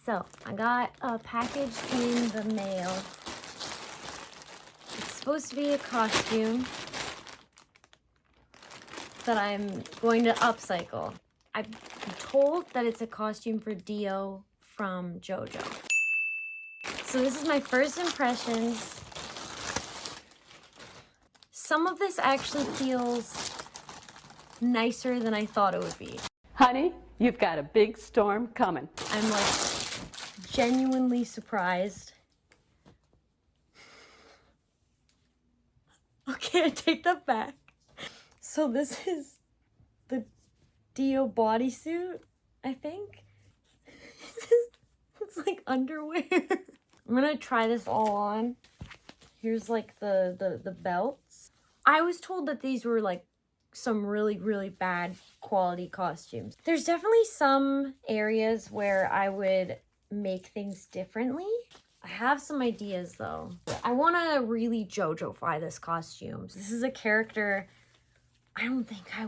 So, I got a package in the mail. It's supposed to be a costume that I'm going to upcycle. I'm told that it's a costume for Dio from JoJo. So this is my first impressions. Some of this actually feels nicer than I thought it would be. Honey, you've got a big storm coming. I'm like genuinely surprised. Okay, I take that back. So this is the Dio bodysuit, I think. It's like underwear. I'm gonna try this all on. Here's like the belts. I was told that these were like some really, really bad quality costumes. There's definitely some areas where I would make things differently. I have some ideas though. I want to really JoJo-fy this costume. This is a character I don't think I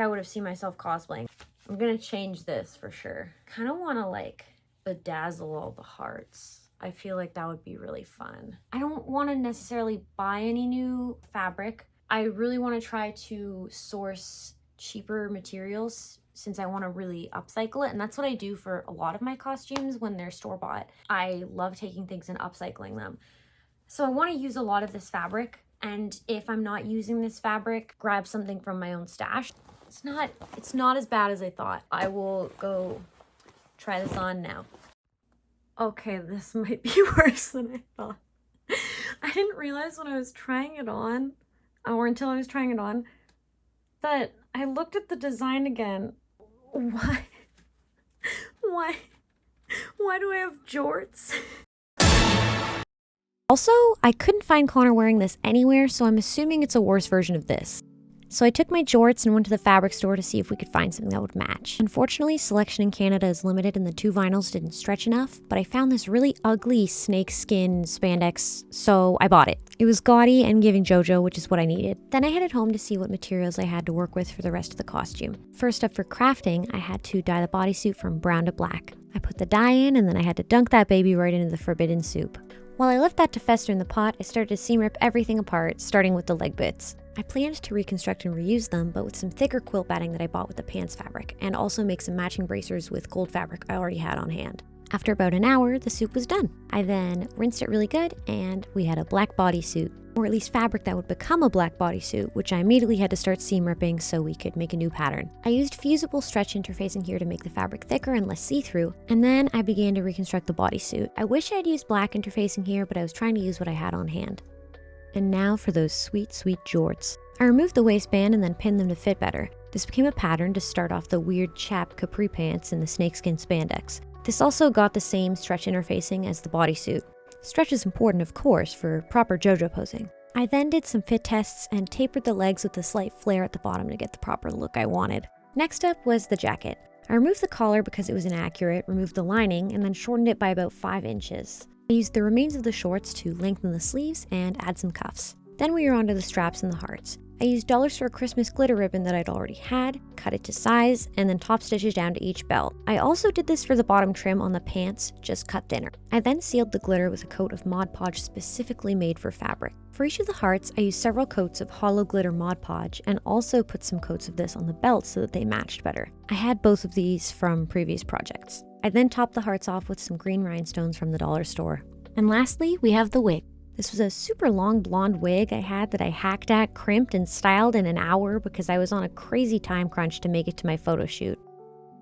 would have seen myself cosplaying. I'm gonna change this for sure. Kind of want to like bedazzle all the hearts. I feel like that would be really fun. I don't want to necessarily buy any new fabric. I really want to try to source cheaper materials since I want to really upcycle it. And that's what I do for a lot of my costumes when they're store-bought. I love taking things and upcycling them. So I want to use a lot of this fabric. And if I'm not using this fabric, grab something from my own stash. It's not as bad as I thought. I will go try this on now. Okay, this might be worse than I thought. I didn't realize when I was trying it on, or until I was trying it on, that I looked at the design again. Why do I have jorts? Also, I couldn't find Connor wearing this anywhere, so I'm assuming it's a worse version of this. So I took my jorts and went to the fabric store to see if we could find something that would match. Unfortunately, selection in Canada is limited and the two vinyls didn't stretch enough, but I found this really ugly snakeskin spandex, so I bought it. It was gaudy and giving JoJo, which is what I needed. Then I headed home to see what materials I had to work with for the rest of the costume. First up for crafting, I had to dye the bodysuit from brown to black. I put the dye in and then I had to dunk that baby right into the forbidden soup. While I left that to fester in the pot, I started to seam rip everything apart, starting with the leg bits. I planned to reconstruct and reuse them, but with some thicker quilt batting that I bought with the pants fabric, and also make some matching bracers with gold fabric I already had on hand. After about an hour, the soup was done. I then rinsed it really good, and we had a black bodysuit, or at least fabric that would become a black bodysuit, which I immediately had to start seam ripping so we could make a new pattern. I used fusible stretch interfacing here to make the fabric thicker and less see-through, and then I began to reconstruct the bodysuit. I wish I'd used black interfacing here, but I was trying to use what I had on hand. And now for those sweet, sweet jorts. I removed the waistband and then pinned them to fit better. This became a pattern to start off the weird chap capri pants and the snakeskin spandex. This also got the same stretch interfacing as the bodysuit. Stretch is important, of course, for proper JoJo posing. I then did some fit tests and tapered the legs with a slight flare at the bottom to get the proper look I wanted. Next up was the jacket. I removed the collar because it was inaccurate, removed the lining, and then shortened it by about 5 inches. I used the remains of the shorts to lengthen the sleeves and add some cuffs. Then we were onto the straps and the hearts. I used dollar store Christmas glitter ribbon that I'd already had, cut it to size, and then top stitches down to each belt. I also did this for the bottom trim on the pants, just cut thinner. I then sealed the glitter with a coat of Mod Podge specifically made for fabric. For each of the hearts, I used several coats of hollow glitter Mod Podge and also put some coats of this on the belt so that they matched better. I had both of these from previous projects. I then topped the hearts off with some green rhinestones from the dollar store. And lastly, we have the wig. This was a super long blonde wig I had that I hacked at, crimped, and styled in an hour because I was on a crazy time crunch to make it to my photo shoot.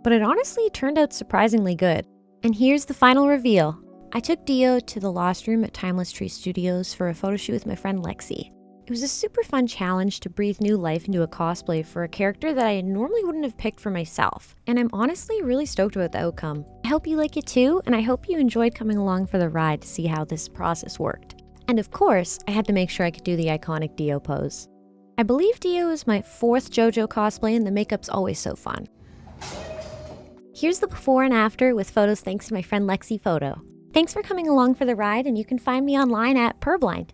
But it honestly turned out surprisingly good. And here's the final reveal. I took Dio to the Lost Room at Timeless Tree Studios for a photo shoot with my friend Lexi. It was a super fun challenge to breathe new life into a cosplay for a character that I normally wouldn't have picked for myself. And I'm honestly really stoked about the outcome. I hope you like it too, and I hope you enjoyed coming along for the ride to see how this process worked. And of course, I had to make sure I could do the iconic Dio pose. I believe Dio is my 4th JoJo cosplay and the makeup's always so fun. Here's the before and after with photos thanks to my friend Lexi Photo. Thanks for coming along for the ride, and you can find me online at Purrblind.